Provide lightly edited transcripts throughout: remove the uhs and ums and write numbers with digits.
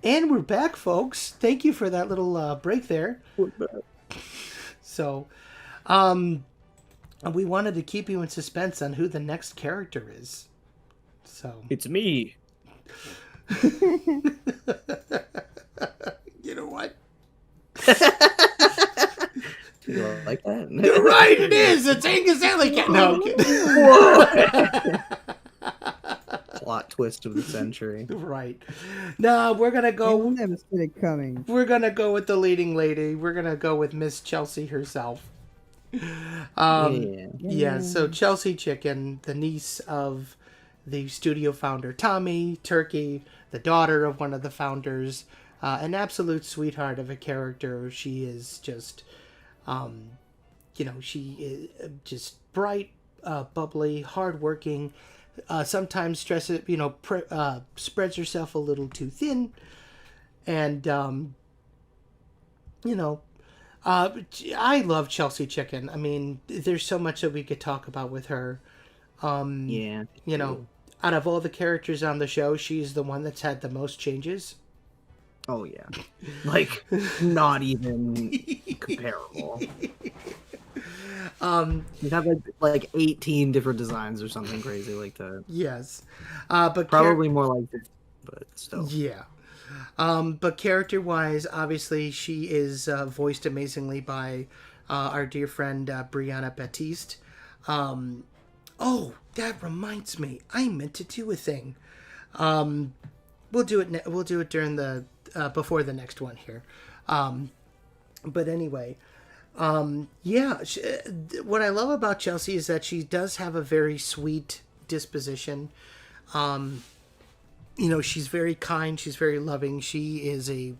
And we're back, folks. Thank you for that little break there. We're back. So, we wanted to keep you in suspense on who the next character is. So It's me. You know what? You like that? You're right, it is. It's Angus Elliott. No, I'm kidding. Whoa! Plot twist of the century. Right. No, we're gonna go. I never seen it coming. We're gonna go with the leading lady. We're gonna go with Miss Chelsea herself. Yeah. So Chelsai Chicken, the niece of the studio founder Tommy, Turkey, the daughter of one of the founders, an absolute sweetheart of a character. She is just, she is just bright, bubbly, hardworking. Sometimes spreads herself a little too thin, and I love Chelsai Chicken. I mean, there's so much that we could talk about with her. Yeah. Out of all the characters on the show, she's the one that's had the most changes. Oh yeah. Like not even comparable. You have like 18 different designs or something crazy like that. Yes. But probably more like this, but still. Yeah. But character-wise, obviously, she is voiced amazingly by our dear friend Brianna Baptiste. Oh, that reminds me, I meant to do a thing. We'll do it. We'll do it during the before the next one here. But anyway, what I love about Chelsea is that she does have a very sweet disposition. She's very kind. She's very loving. She is a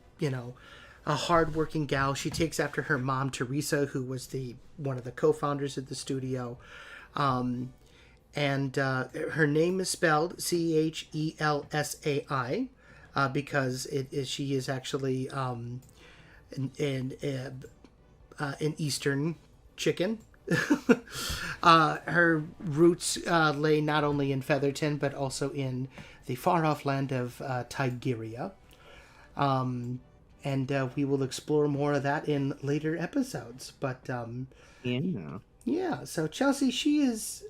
hardworking gal. She takes after her mom, Teresa, who was one of the co-founders of the studio. And her name is spelled Chelsai, because she is actually an Eastern chicken. Her roots lay not only in Featherton, but also in the far-off land of Tigriria. And we will explore more of that in later episodes. But, yeah, so Chelsea, she is...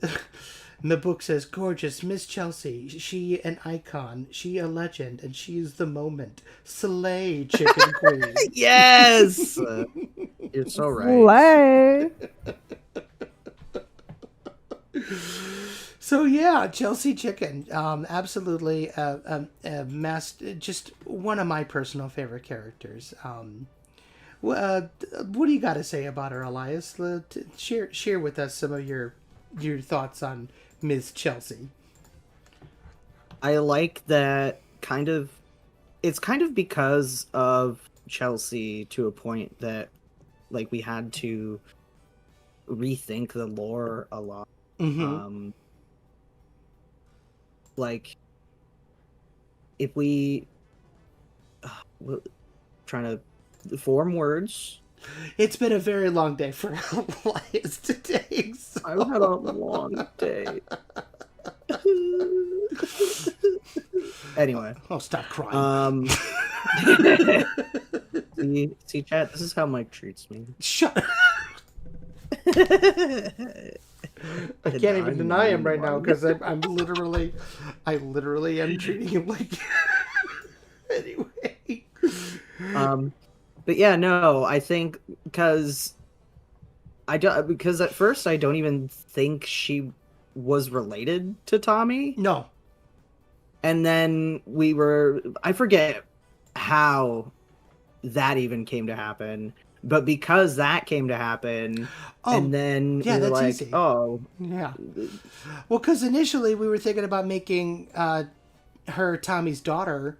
The book says, gorgeous Miss Chelsea. She an icon. She a legend. And she is the moment. Slay, Chicken Queen. Yes! You're so right. Slay! So yeah, Chelsai Chicken, absolutely just one of my personal favorite characters. What do you got to say about her, Elias? Share with us some of your thoughts on Ms. Chelsea. I like that it's kind of because of Chelsea to a point that like we had to rethink the lore a lot. Mm-hmm. Like if we trying to form words. It's been a very long day for Elias today. So. I've had a long day. Anyway. Oh, stop crying. See, chat, this is how Mike treats me. Shut up. I can't even deny him right now because I literally am treating him like. Anyway. But yeah, no, I think because at first I don't even think she was related to Tommy. No. And then I forget how that even came to happen. But because that came to happen, and then we were like, easy. Oh. Yeah. Well, because initially we were thinking about making her Tommy's daughter,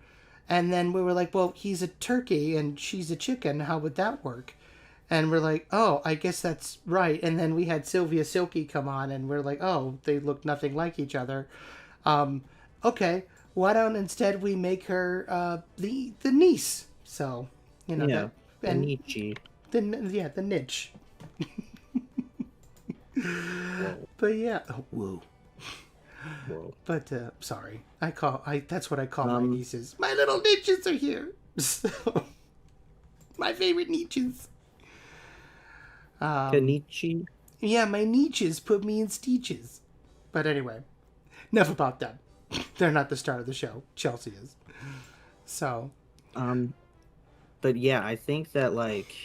and then we were like, well, he's a turkey and she's a chicken. How would that work? And we're like, oh, I guess that's right. And then we had Sylvia Silky come on, and we're like, oh, they look nothing like each other. Okay, why don't instead we make her the niece? So, yeah, the Nietzsche. The niche. But yeah, whoa. But sorry, that's what I call my nieces. My little niches are here. So, my favorite niches. Kenichi. Yeah, my niches put me in stitches. But anyway, enough about them. They're not the star of the show. Chelsea is. So, But yeah, I think that like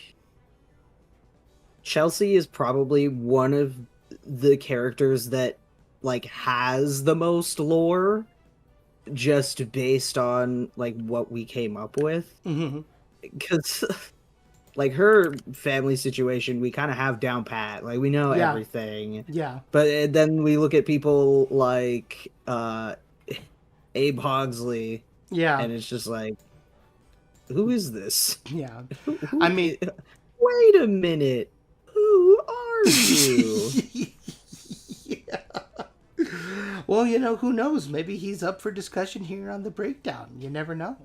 Chelsea is probably one of the characters that like has the most lore just based on like what we came up with. Because like her family situation we kind of have down pat, like we know Yeah. everything. yeah. But then we look at people like Abe Hogsley Yeah. and it's just like, who is this? Yeah. Who I mean... wait a minute, who are you? Yeah. Well, you know, who knows? Maybe he's up for discussion here on the breakdown. You never know.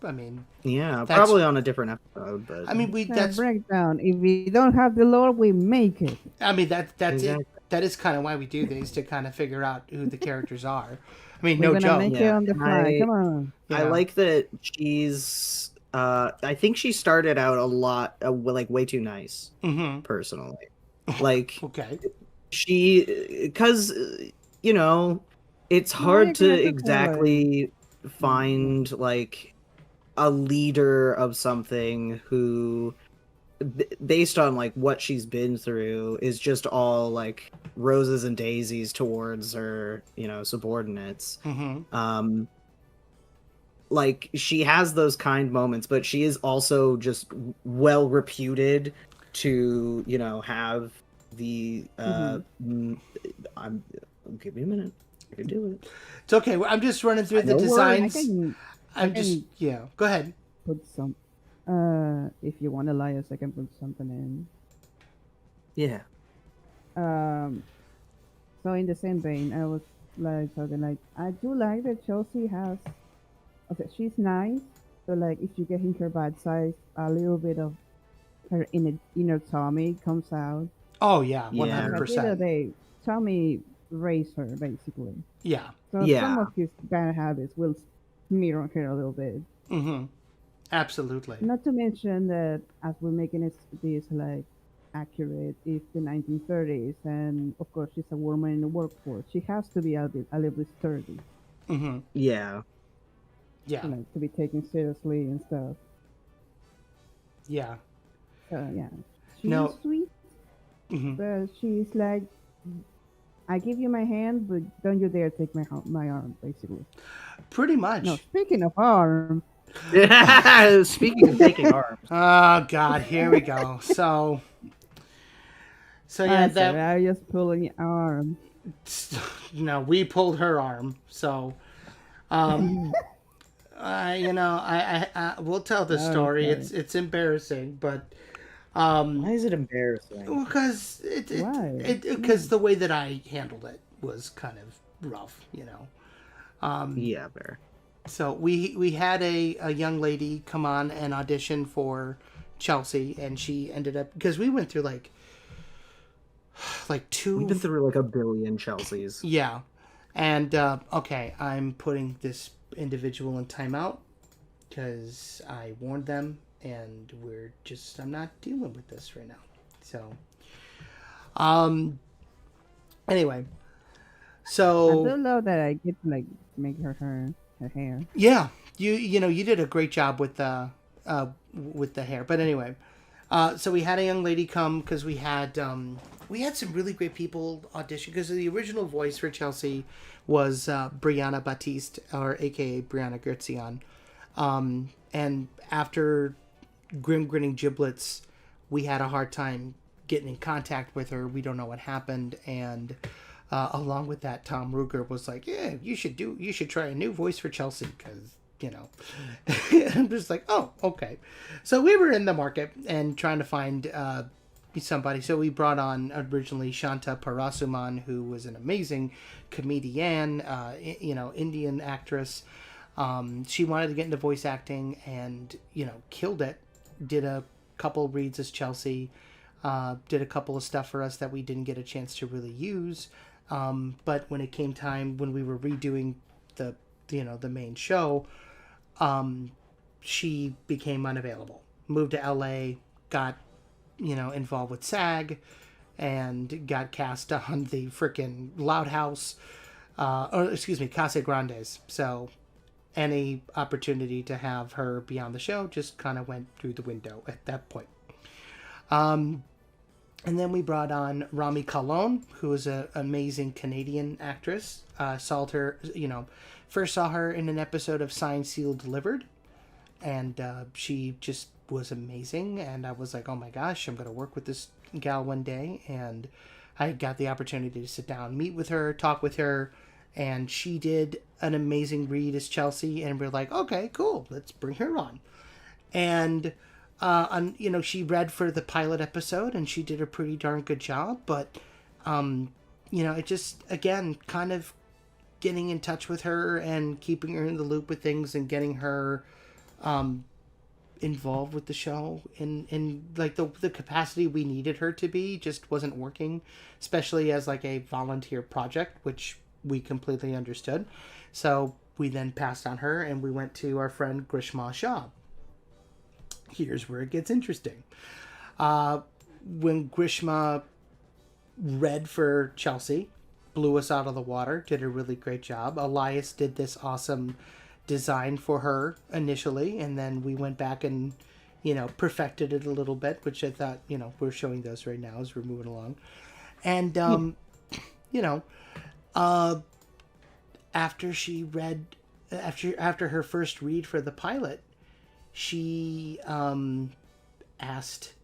I mean, Yeah, That's- probably on a different episode, but I mean, that's breakdown. If we don't have the lore, we make it. I mean that's Exactly. it. That is kind of why we do these, to kind of figure out who the characters are. I mean, We're no gonna joke. make it Yeah, on the and fly. Come on. Yeah. I like that she's I think she started out a lot like way too nice, personally. Like Okay. she, because you know, it's hard you're to gonna have to exactly find like a leader of something who based on like what she's been through is just all like roses and daisies towards her, you know, subordinates. Like she has those kind moments, but she is also just well reputed to, you know, have the give me a minute, I can do it. It's okay. I'm just running through the know designs. I I'm just can yeah. Go ahead. put some. If you want, Elias, I can put something in. Yeah. So in the same vein, I was like talking like I do like that Chelsea has. Okay, she's nice, but like if you get in her bad side, a little bit of her inner Tommy comes out. Oh yeah, Yeah. 100%. At the end of the day, Tommy raised her basically. Yeah. So Yeah. some of his bad habits will mirror her a little bit. Absolutely. Not to mention that as we're making this like accurate, it's the 1930s, and of course she's a woman in the workforce. She has to be a little bit sturdy, Yeah. Yeah. like to be taken seriously and stuff. Yeah. Yeah, she's No. sweet, but she's like, I give you my hand, but don't you dare take my arm, basically. Pretty much. No, speaking of arm, Speaking of taking arms. Oh God, here we go. So yeah, I'm sorry, I just pulling your arm. no, we pulled her arm. So, you know, I we'll tell the story. Okay. It's embarrassing, but Why is it embarrassing? because Why? because the way that I handled it was kind of rough, you know. Yeah, fair. So we had a young lady come on and audition for Chelsea, and she ended up, because we went through like two. We've been through like a billion Chelseas. Yeah, and okay, I'm putting this individual in timeout because I warned them, and I'm not dealing with this right now. So, anyway, I so do love that I get to like make her hair. yeah, you know, you did a great job with the hair. But anyway, so we had a young lady come because we had some really great people audition, because the original voice for Chelsea was Brianna Batiste, or AKA Brianna Gertzian. And after Grim Grinning Giblets, we had a hard time getting in contact with her. We don't know what happened, and along with that, Tom Ruger was like, "Yeah, you should try a new voice for Chelsea," because you know. I'm just like, oh, okay. So we were in the market and trying to find somebody. So we brought on originally Shanta Parasuman, who was an amazing comedian, you know, Indian actress. She wanted to get into voice acting and, you know, killed it. Did a couple reads as Chelsea. Did a couple of stuff for us that we didn't get a chance to really use. But when it came time, when we were redoing the main show, she became unavailable. Moved to LA, got, involved with SAG, and got cast on the frickin' Loud House, Casa Grandes. So any opportunity to have her be on the show just kind of went through the window at that point. And then we brought on Rami Kalon, who is an amazing Canadian actress. Saw her, first saw her in an episode of Signed, Sealed, Delivered. And she just was amazing. And I was like, oh my gosh, I'm going to work with this gal one day. And I got the opportunity to sit down, meet with her, talk with her. And she did an amazing read as Chelsea. And we're like, okay, cool, let's bring her on. And she read for the pilot episode and she did a pretty darn good job, but it just, again, kind of getting in touch with her and keeping her in the loop with things and getting her involved with the show in like the capacity we needed her to be just wasn't working, especially as like a volunteer project, which we completely understood. So we then passed on her and we went to our friend Grishma Shah. Here's where it gets interesting. When Grishma read for Chelsea, blew us out of the water, did a really great job. Elias did this awesome design for her initially, and then we went back and, perfected it a little bit, which I thought, we're showing those right now as we're moving along. And, after she read, after her first read for the pilot, she asked,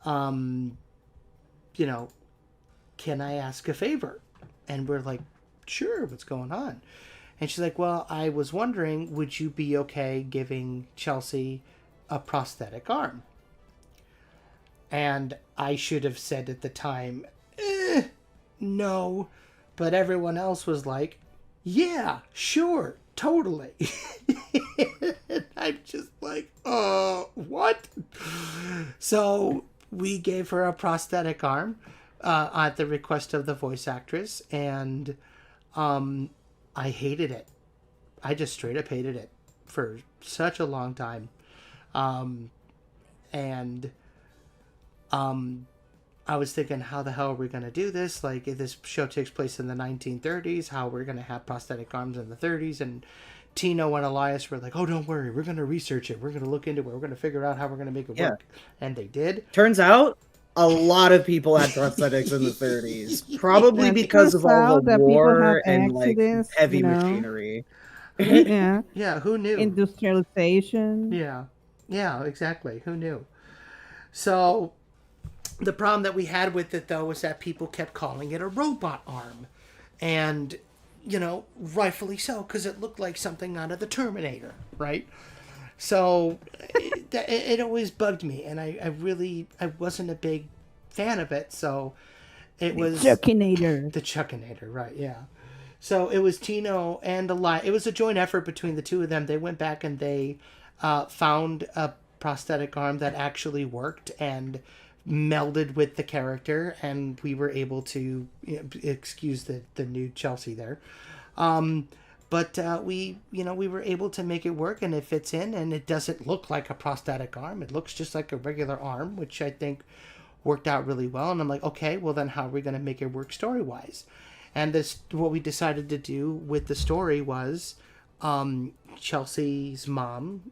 can I ask a favor? And we're like, sure, what's going on? And she's like, well, I was wondering, would you be okay giving Chelsea a prosthetic arm? And I should have said at the time, no. But everyone else was like, yeah, sure, totally. And I'm just like, what? So we gave her a prosthetic arm at the request of the voice actress, and I hated it. I just straight up hated it for such a long time. I was thinking, how the hell are we going to do this? Like, if this show takes place in the 1930s, how we're going to have prosthetic arms in the 30s? And Tino and Elias were like, oh, don't worry. We're going to research it. We're going to look into it. We're going to figure out how we're going to make it work. And they did. Turns out a lot of people had prosthetics in the 30s. Probably because of all the war and like heavy machinery. Yeah. Yeah, who knew? Industrialization. Yeah, exactly. Who knew? So the problem that we had with it, though, was that people kept calling it a robot arm. And, rightfully so, because it looked like something out of the Terminator, right? So it always bugged me, and I wasn't a big fan of it, so it was... Chuckinator. The Chuckinator, right, yeah. So it was Tino and Elias. It was a joint effort between the two of them. They went back and they found a prosthetic arm that actually worked and melded with the character, and we were able to excuse the new Chelsea there, but we were able to make it work, and it fits in, and it doesn't look like a prosthetic arm. It looks just like a regular arm, which I think worked out really well. And I'm like, okay, well then how are we going to make it work story wise? And this, what we decided to do with the story was Chelsea's mom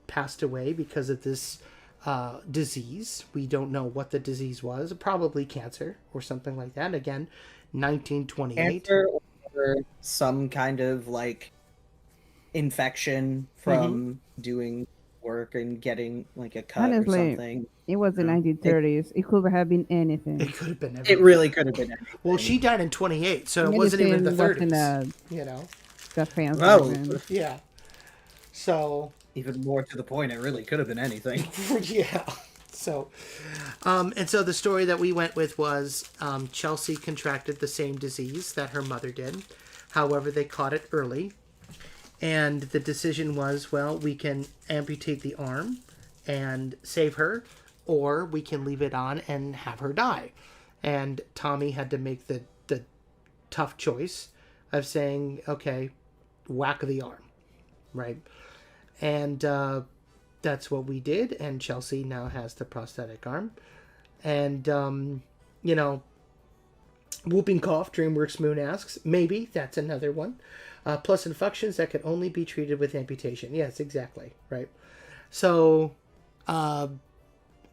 passed away because of this disease. We don't know what the disease was. Probably cancer or something like that. Again, 1928. Cancer or some kind of like infection from doing work and getting like a cut or something. It was the 1930s. It could have been anything. It could have been everything. It really could have been anything. Well, she died in 28, so it wasn't even the 30s. The fans. Oh, yeah. So even more to the point, it really could have been anything. Yeah. So, and so the story that we went with was Chelsea contracted the same disease that her mother did. However, they caught it early. And the decision was, well, we can amputate the arm and save her, or we can leave it on and have her die. And Tommy had to make the tough choice of saying, okay, whack the arm, right? And that's what we did. And Chelsea now has the prosthetic arm. And, you know, Whooping Cough, DreamWorks Moon asks, maybe that's another one. Plus infections that can only be treated with amputation. Yes, exactly. Right. So,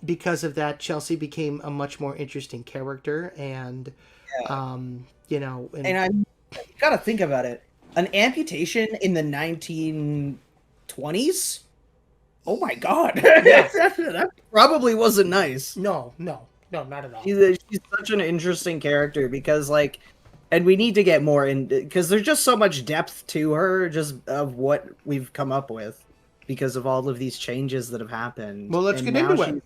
because of that, Chelsea became a much more interesting character. And, you know, And you gotta think about it. An amputation in the 1920s? Oh my god. Yeah. That probably wasn't nice. no, not at all. She's such an interesting character because, like, and we need to get more in because there's just so much depth to her, just of what we've come up with because of all of these changes that have happened. Well, let's And get now into it. she's-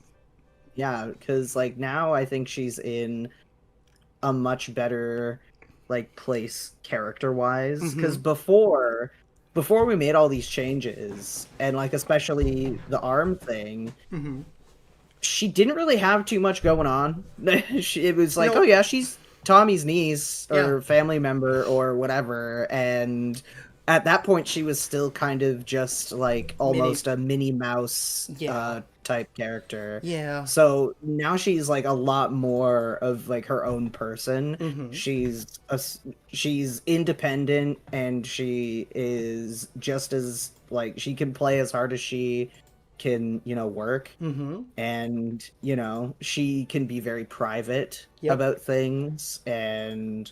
Yeah, because like now I think she's in a much better like place character wise. Because before we made all these changes and like especially the arm thing, she didn't really have too much going on. It was like, No. oh yeah, she's Tommy's niece or Yeah. family member or whatever, and at that point she was still kind of just like almost a Minnie Mouse Yeah. type character. Yeah. So now she's like a lot more of like her own person. Mhm. She's independent and she is just as like she can play as hard as she can, you know, work. Mm-hmm. And, you know, she can be very private Yep. about things and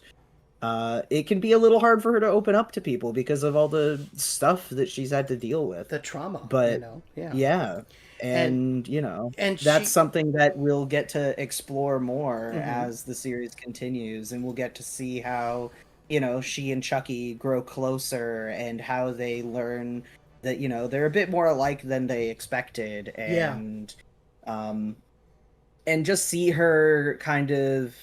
it can be a little hard for her to open up to people because of all the stuff that she's had to deal with. The trauma, But you know, yeah. And you know, and that's she- something that we'll get to explore more Mhm. as the series continues, and we'll get to see how, you know, she and Chucky grow closer and how they learn that, you know, they're a bit more alike than they expected, and and just see her kind of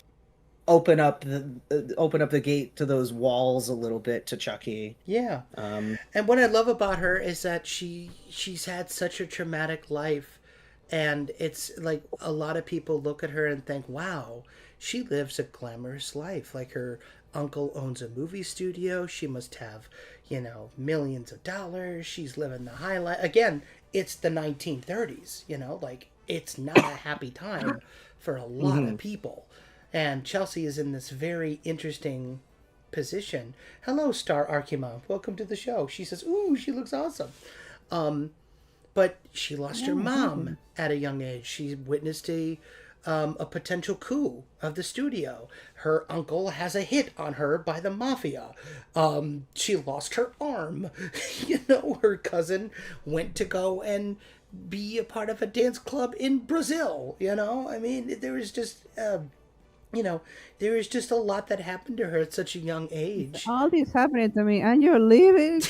open up the gate to those walls a little bit to Chucky. Yeah. And what I love about her is that she's had such a traumatic life, and it's like a lot of people look at her and think, wow, she lives a glamorous life. Like her uncle owns a movie studio. She must have, you know, millions of dollars. She's living the high life. Again, it's the 1930s, you know, like it's not a happy time for a lot of people. And Chelsea is in this very interesting position. Hello, Star Arkima. Welcome to the show. She says, ooh, she looks awesome. But she lost her mom at a young age. She witnessed a potential coup of the studio. Her uncle has a hit on her by the mafia. She lost her arm. You know, her cousin went to go and be a part of a dance club in Brazil. You know, I mean, there was just... you know, there is just a lot that happened to her at such a young age. All this happening to me, and you're leaving.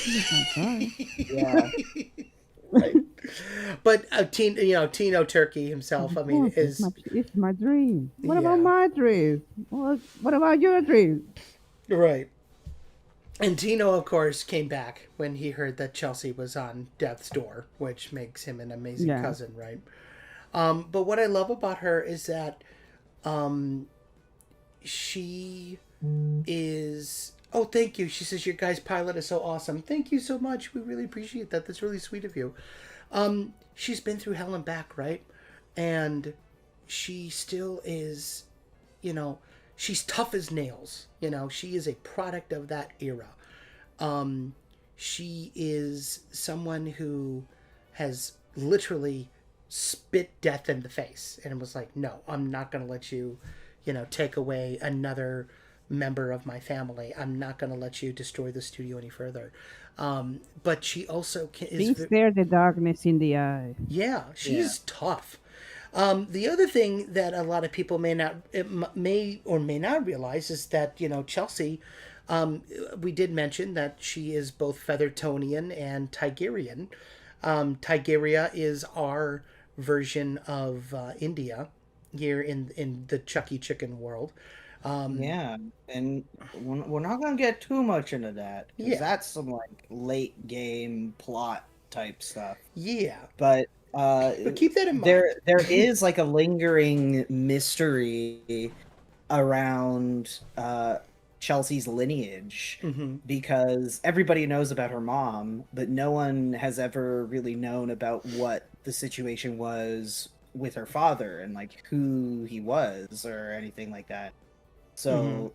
Oh my God. Yeah. Right. But Tino Turkey himself, I mean, Yes, is it's my dream. What Yeah. about my dream? What about your dream? right. And Tino, of course, came back when he heard that Chelsea was on death's door, which makes him an amazing Yeah. cousin, right? But what I love about her is that she is... Oh, thank you. She says, your guys' pilot is so awesome. Thank you so much. We really appreciate that. That's really sweet of you. She's been through hell and back, right? And she still is, you know, she's tough as nails. You know, she is a product of that era. She is someone who has literally spit death in the face and was like, no, I'm not going to let you, you know, take away another member of my family. I'm not going to let you destroy the studio any further. But she also She stared the darkness in the eye. yeah, she's tough. The other thing that a lot of people may or may not realize is that, you know, Chelsea, we did mention that she is both Feathertonian and Tigerian. Tigeria is our version of India here in the Chelsai Chicken world. Yeah, and we're not gonna get too much into that because Yeah. that's some like late game plot type stuff. Yeah, But but keep that in mind. there is like a lingering mystery around Chelsea's lineage, Mm-hmm. because everybody knows about her mom, but no one has ever really known about what the situation was with her father and like who he was or anything like that. So,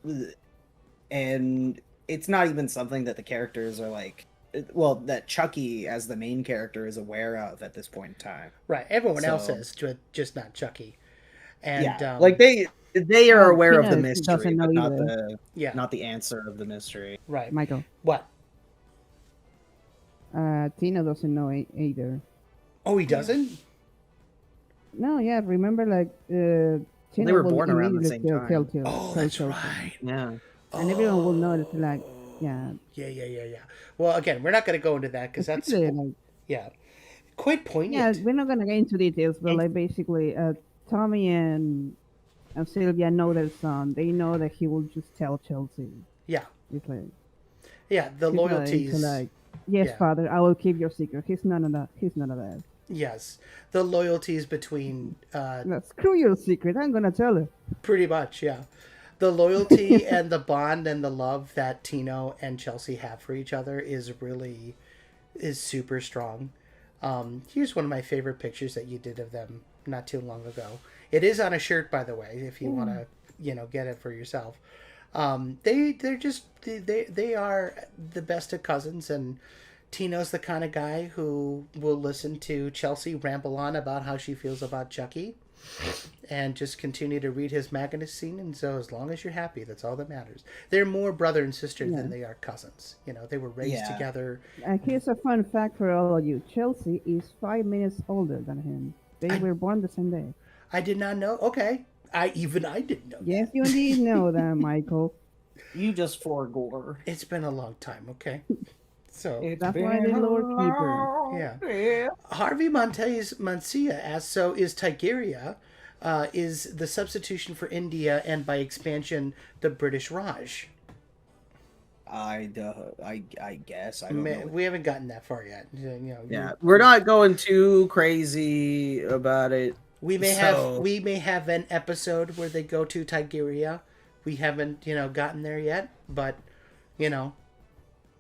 and it's not even something that the characters are like, well, that Chucky as the main character is aware of at this point in time. Right. Everyone else So- is, just not Chucky. And Yeah, like they are Oh, aware of the Tina mystery, doesn't know but not either. yeah, not the answer of the mystery. right. Michael. What? Tina doesn't know either. Oh, he doesn't? No, yeah, remember, like, Tina were will born around the immediately same tell time. Oh, tell that's Chelsea. right. Yeah. And everyone will know that, like, yeah. Yeah. Well, again, we're not going to go into that because that's Especially, like, yeah, quite yeah, poignant. we're not gonna get into details, but like basically, Tommy and Sylvia know their son. They know that he will just tell Chelsea. Yeah, It's like yeah. The he's not loyalties. into, like, yes, yeah. father, I will keep your secret. He's none of that. He's none of that. Yes, the loyalties between No, screw your secret. I'm gonna tell her. pretty much, yeah. The loyalty and the bond and the love that Tino and Chelsea have for each other is super strong. Here's one of my favorite pictures that you did of them not too long ago. It is on a shirt, by the way, if you want to, get it for yourself. They are the best of cousins, and Tino's the kind of guy who will listen to Chelsea ramble on about how she feels about Chucky and just continue to read his magazine. And so as long as you're happy, that's all that matters. They're more brother and sister than they are cousins. They were raised together. And here's a fun fact for all of you: Chelsea is 5 minutes older than him. They were born the same day. I did not know. Okay. I didn't know Yes, that. you indeed know that, Michael. You just foregore. It's been a long time, okay? So That's why they Lord Keeper. yeah. Harvey Mancia asks, so is Tigrinya is the substitution for India and by expansion the British Raj? I guess I don't know. We haven't gotten that far yet. Yeah, we're not going too crazy about it. We may have an episode where they go to Tigrinya. We haven't gotten there yet, but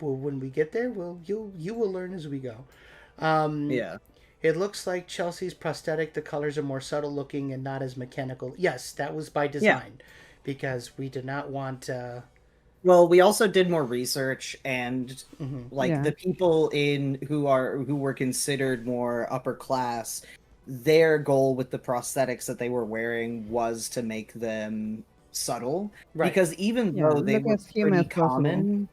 when we get there, you will learn as we go. Yeah. It looks like Chelsea's prosthetic. The colors are more subtle looking and not as mechanical. Yes, that was by design, because we did not want. Well, we also did more research, and the people who were considered more upper class, their goal with the prosthetics that they were wearing was to make them subtle, Right. because even though they were pretty common,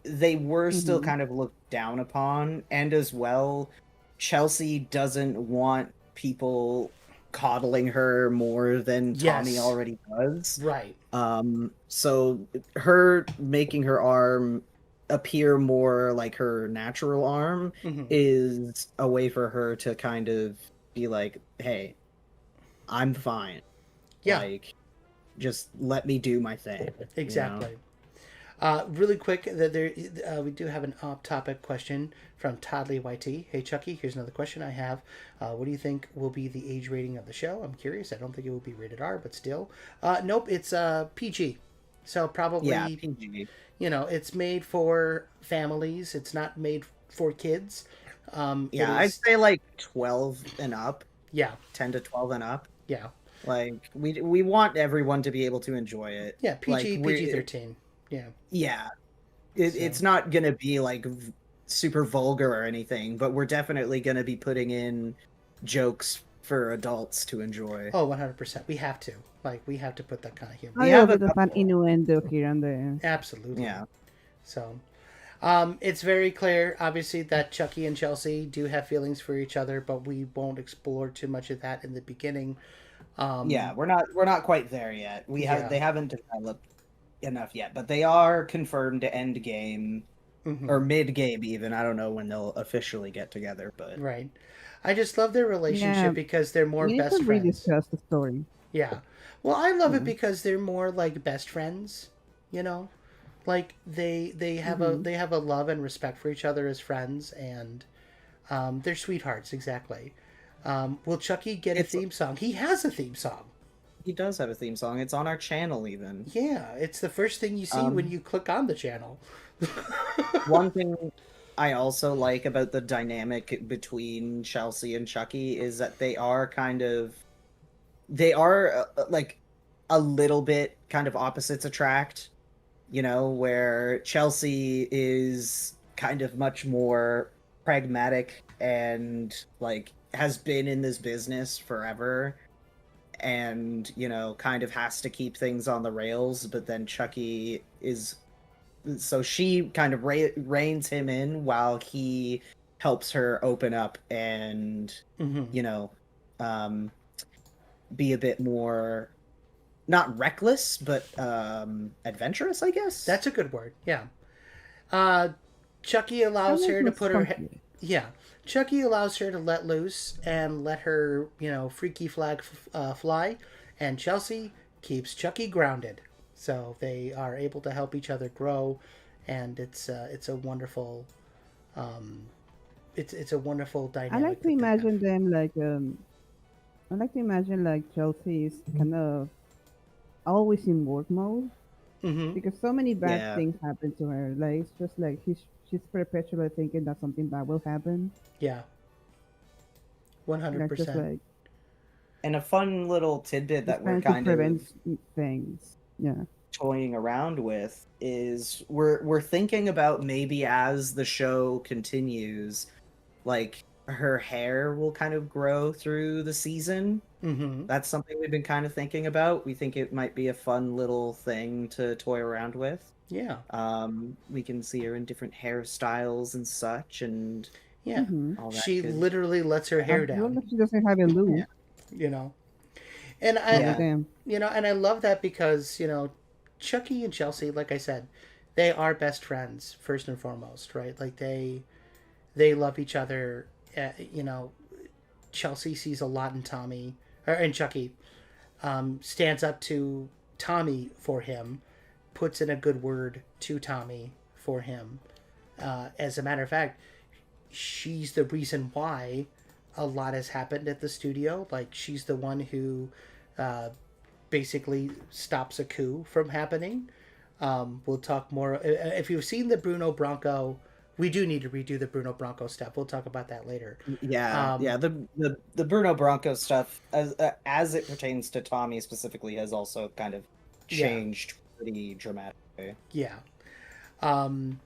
they were still kind of looked down upon. And as well, Chelsea doesn't want people coddling her more than Tommy already does. Right. So her making her arm appear more like her natural arm is a way for her to kind of be like, hey, I'm fine. Yeah. Like, just let me do my thing. Exactly. Really quick, we do have an off-topic question from Toddley YT. Hey, Chucky, here's another question I have. What do you think will be the age rating of the show? I'm curious. I don't think it will be rated R, but still. Nope, it's PG. So probably, PG. It's made for families. It's not made for kids. I'd say like 12 and up. Yeah. 10 to 12 and up. Yeah. Like, we want everyone to be able to enjoy it. Yeah, PG-13. Yeah. Yeah. It's not going to be like super vulgar or anything, but we're definitely going to be putting in jokes for adults to enjoy. Oh, 100%. We have to. We have to put that kind of humor. I have a fun innuendo here and there. Absolutely. Yeah. So, it's very clear, obviously, that Chucky and Chelsea do have feelings for each other, but we won't explore too much of that in the beginning. We're not quite there yet. They haven't developed enough yet, but they are confirmed to end game or mid game even. I don't know when they'll officially get together, but right. I just love their relationship because they're more best friends. We discuss the story. Yeah. Well, I love it because they're more like best friends, Like they have a love and respect for each other as friends, and they're sweethearts. Exactly. Will Chucky get a theme song? He has a theme song. Chucky does have a theme song. It's on our channel even. Yeah, it's the first thing you see when you click on the channel. One thing I also like about the dynamic between Chelsea and Chucky is that they are like a little bit kind of opposites attract, where Chelsea is kind of much more pragmatic and like has been in this business forever and kind of has to keep things on the rails, but then Chucky is so she kind of reins him in while he helps her open up and Mm-hmm. um be a bit more not reckless but adventurous, I guess. That's a good word. Yeah. Uh, Chucky allows Kind her of to was put her. funky. Yeah. Chucky allows her to let loose and let her, freaky flag fly, and Chelsea keeps Chucky grounded. So they are able to help each other grow, and it's a wonderful, um, it's a wonderful I like dynamic to that they have. imagine them like I like to imagine like Chelsea is kind of always in work mode Mm-hmm. because so many bad Yeah. things happen to her. Like it's just like she's perpetually thinking that something bad will happen. Yeah. one hundred That's just percent. like And a fun little tidbit she's that we're trying to kind of prevent things. Yeah. toying around with is we're thinking about maybe as the show continues, like her hair will kind of grow through the season. Mm-hmm. That's something we've been kind of thinking about. We think it might be a fun little thing to toy around with. Yeah. We can see her in different hairstyles and such, and Yeah. Mm-hmm. all that She good. literally lets her hair As long down. as she doesn't have a Yeah, loop, You know. And give a yeah, I damn. and I love that because Chucky and Chelsea, like I said, they are best friends first and foremost, right? Like they love each other. Chelsea sees a lot in Tommy or in Chucky. Stands up to Tommy for him, puts in a good word to Tommy for him. As a matter of fact, she's the reason why a lot has happened at the studio. Like she's the one who uh, basically stops a coup from happening. We'll talk more. If you've seen the Bruno Bronco, we do need to redo the Bruno Bronco stuff. We'll talk about that later. yeah, Um, yeah. The Bruno Bronco stuff, as it pertains to Tommy specifically, has also kind of yeah, changed pretty dramatically. yeah. Um,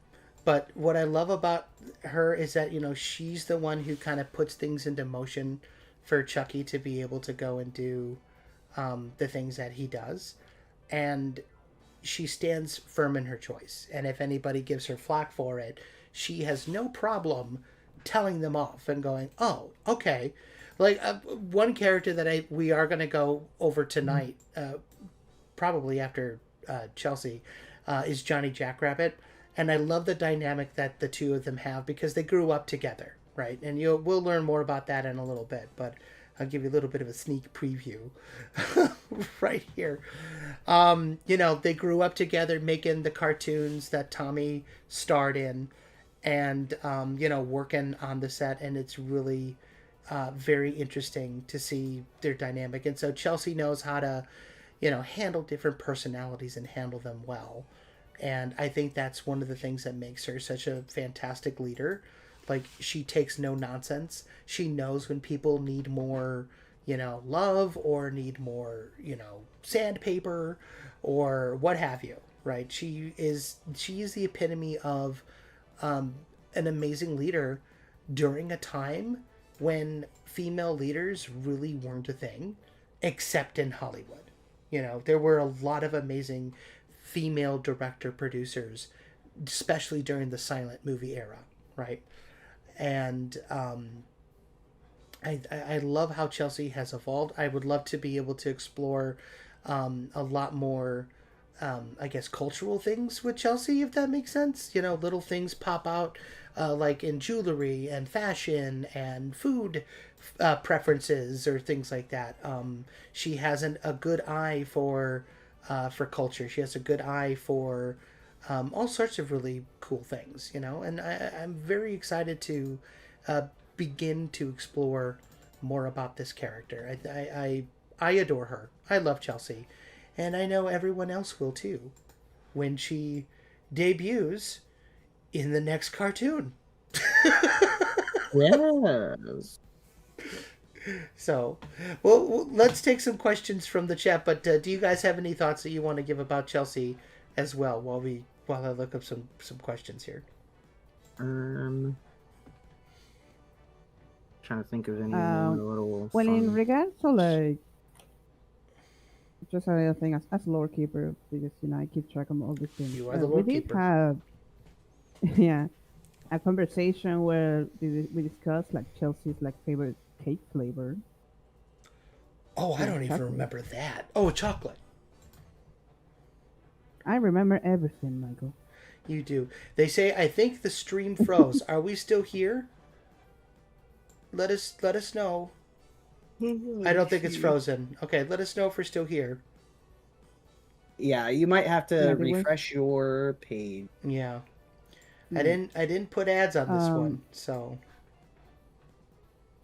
but what I love about her is that she's the one who kind of puts things into motion for Chucky to be able to go and do the things that he does, and she stands firm in her choice. And if anybody gives her flack for it, she has no problem telling them off and going, "Oh, okay." Like one character that we are going to go over tonight, probably after Chelsea, is Johnny Jackrabbit, and I love the dynamic that the two of them have because they grew up together, right? And we'll learn more about that in a little bit, but I'll give you a little bit of a sneak preview right here. They grew up together making the cartoons that Tommy starred in, and working on the set, and it's really very interesting to see their dynamic. And so Chelsea knows how to handle different personalities and handle them well. And I think that's one of the things that makes her such a fantastic leader. Like, she takes no nonsense. She knows when people need more, love, or need more, sandpaper, or what have you, right? She is the epitome of an amazing leader during a time when female leaders really weren't a thing, except in Hollywood. There were a lot of amazing female director producers, especially during the silent movie era, right? And I love how Chelsea has evolved. I would love to be able to explore a lot more, I guess, cultural things with Chelsea, if that makes sense. Little things pop out, like in jewelry and fashion and food preferences or things like that. She has a good eye for culture. She has a good eye for all sorts of really cool things, and I'm very excited to begin to explore more about this character. I adore her. I love Chelsea. And I know everyone else will too when she debuts in the next cartoon. Yes. So, well, let's take some questions from the chat. But do you guys have any thoughts that you want to give about Chelsea as well while I look up some questions here? Trying to think of any little. Well, in fun- regards to like just another thing as lore keeper, because I keep track of all these things. You are the We lore did keeper. have yeah a conversation where we discussed like Chelsea's like favorite cake flavor. Oh, I don't even chocolate. remember that. Oh, chocolate. I remember everything, Michael. You do. They say I think the stream froze. Are we still here? Let us know. I don't think it's frozen. Okay, let us know if we're still here. Yeah, you might have to Yeah, they were- refresh your page. Yeah. I didn't put ads on this one, so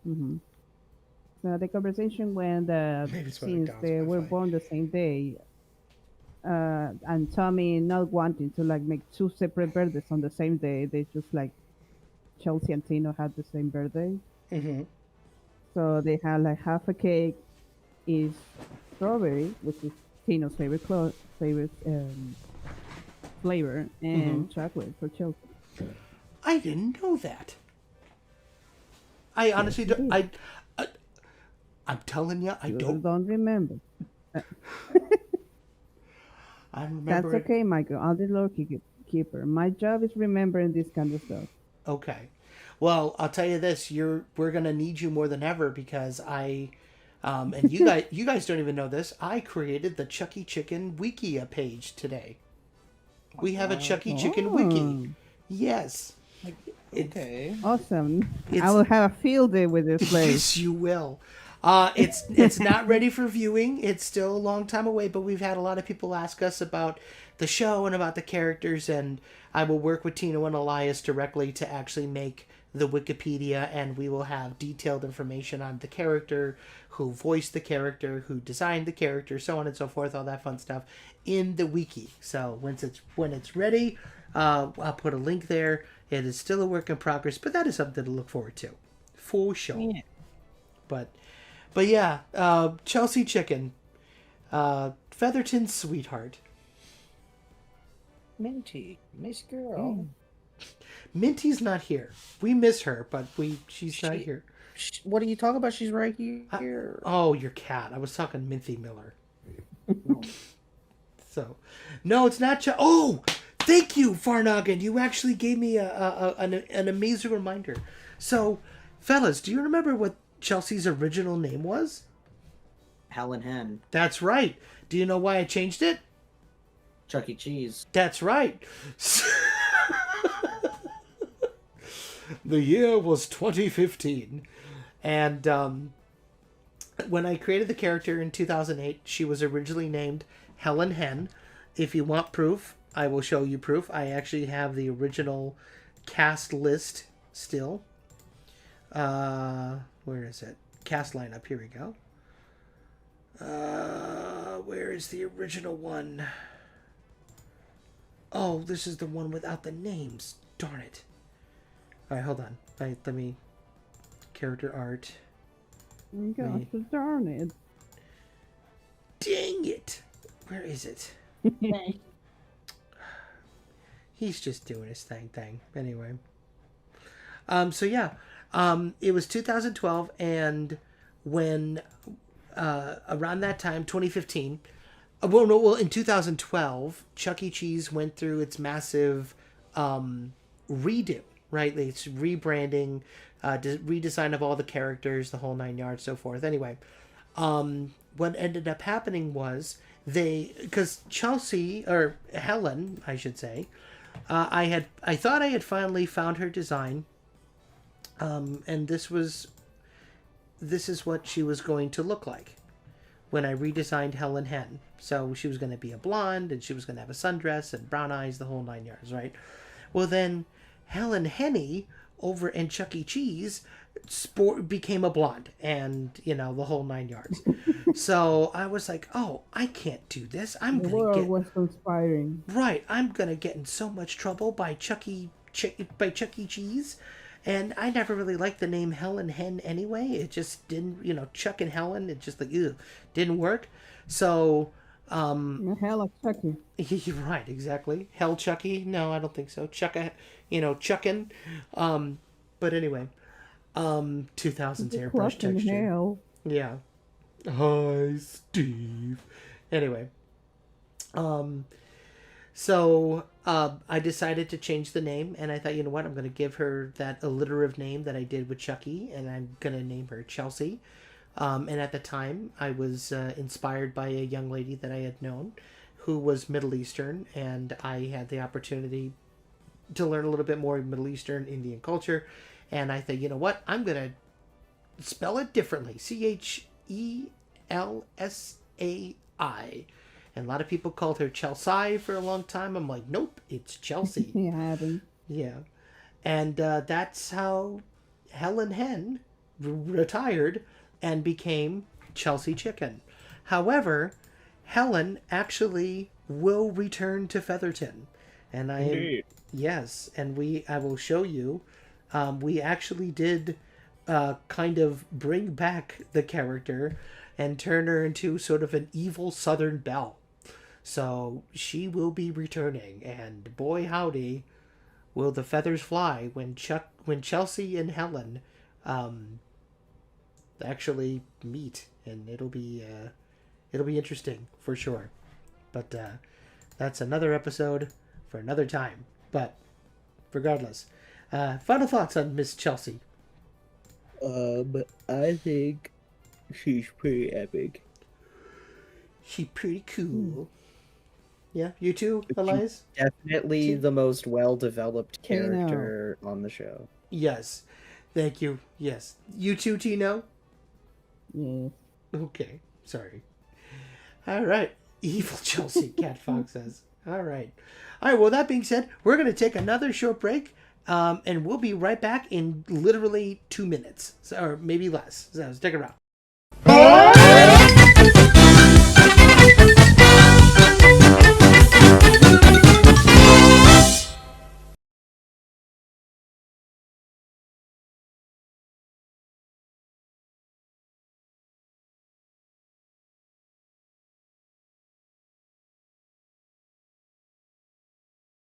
Mm-hmm. So the conversation went Maybe it's my since McDonald's they were Wi-Fi. born the same day, and Tommy not wanting to like make two separate birthdays on the same day, they just like Chelsea and Tino had the same birthday, mm-hmm. so they had like half a cake is strawberry, which is Tino's favorite flavor, and chocolate for Chelsea. I didn't know that. I honestly don't. I'm telling you, I You don't. remember. I remember. That's okay, Michael. I'm the lore keeper. My job is remembering this kind of stuff. Okay. Well, I'll tell you this: we're gonna need you more than ever because and you guys don't even know this. I created the Chelsai Chicken wiki page today. We have a Chelsai Chicken wiki. Yes. Okay. Awesome. It's- I will have a field day with this place. Yes, you will. It's not ready for viewing. It's still a long time away, but we've had a lot of people ask us about the show and about the characters, and I will work with Tino and Elias directly to actually make the Wikipedia, and we will have detailed information on the character, who voiced the character, who designed the character, so on and so forth, all that fun stuff in the wiki. So when it's ready, I'll put a link there. It is still a work in progress, but that is something to look forward to, for sure. Yeah. But yeah, Chelsai Chicken, Featherton's sweetheart. Minty, Miss Girl. Minty's not here. We miss her, but she's not here. What are you talking about? She's right here. Oh, your cat. I was talking Minty Miller. So, no, it's not. Oh, thank you, Farnoggin. You actually gave me an amazing reminder. So, fellas, do you remember what Chelsea's original name was? Helen Hen. That's right. Do you know why I changed it? Chuck E. Cheese. That's right. The year was 2015. And when I created the character in 2008, she was originally named Helen Hen. If you want proof, I will show you proof. I actually have the original cast list still. Where is it? Cast lineup. Here we go. Where is the original one? Oh, this is the one without the names. Darn it. Alright, hold on. Let me... Character art. Gosh, darn it. Dang it! Where is it? He's just doing his thing. Anyway. So yeah. It was 2012, and when... around that time, 2015... in 2012, Chuck E. Cheese went through its massive redo, right? It's rebranding, redesign of all the characters, the whole 9 yards, so forth. Anyway, what ended up happening was because Chelsea, or Helen, I should say, I thought I had finally found her design, and this is what she was going to look like when I redesigned Helen Hen. So she was going to be a blonde, and she was going to have a sundress and brown eyes, the whole 9 yards, right? Well, then Helen Henny over in Chuck E. Cheese became a blonde, and the whole 9 yards. So I was like, oh, I can't do this. I'm The gonna world get was conspiring. right. I'm gonna get in so much trouble by Chuck E. Cheese. And I never really liked the name Helen Hen anyway. It just didn't, Chuck and Helen, it just like, ew, didn't work. So, Hell of Chucky. you're right, exactly. Hell Chucky? No, I don't think so. Chuckin. But anyway, 2000s The airbrush Cluckin texture. hell. Yeah. Hi, Steve. Anyway, so I decided to change the name, and I thought, you know what, I'm going to give her that alliterative name that I did with Chucky, and I'm going to name her Chelsai. And at the time, I was inspired by a young lady that I had known who was Middle Eastern, and I had the opportunity to learn a little bit more Middle Eastern Indian culture, and I thought, you know what, I'm going to spell it differently. Chelsai. And a lot of people called her Chelsai for a long time. I'm like, nope, it's Chelsea. Yeah, happens. Yeah. And that's how Helen Hen retired and became Chelsai Chicken. However, Helen actually will return to Featherton. And I am, yes, and I will show you. We actually did kind of bring back the character and turn her into sort of an evil Southern belle. So she will be returning, and boy howdy, will the feathers fly when Chelsai and Helen actually meet, and it'll be interesting for sure. But that's another episode for another time. But regardless, final thoughts on Miss Chelsai. I think she's pretty epic. She's pretty cool. Yeah, you too, Elias? Definitely the most well-developed Tino. character on the show. Yes. Thank you. Yes. You too, Tino? Yes. Okay. Sorry. All right. Evil Chelsai, Cat Fox says. All right. All right, well, that being said, we're going to take another short break, and we'll be right back in literally 2 minutes, or maybe less. So stick around.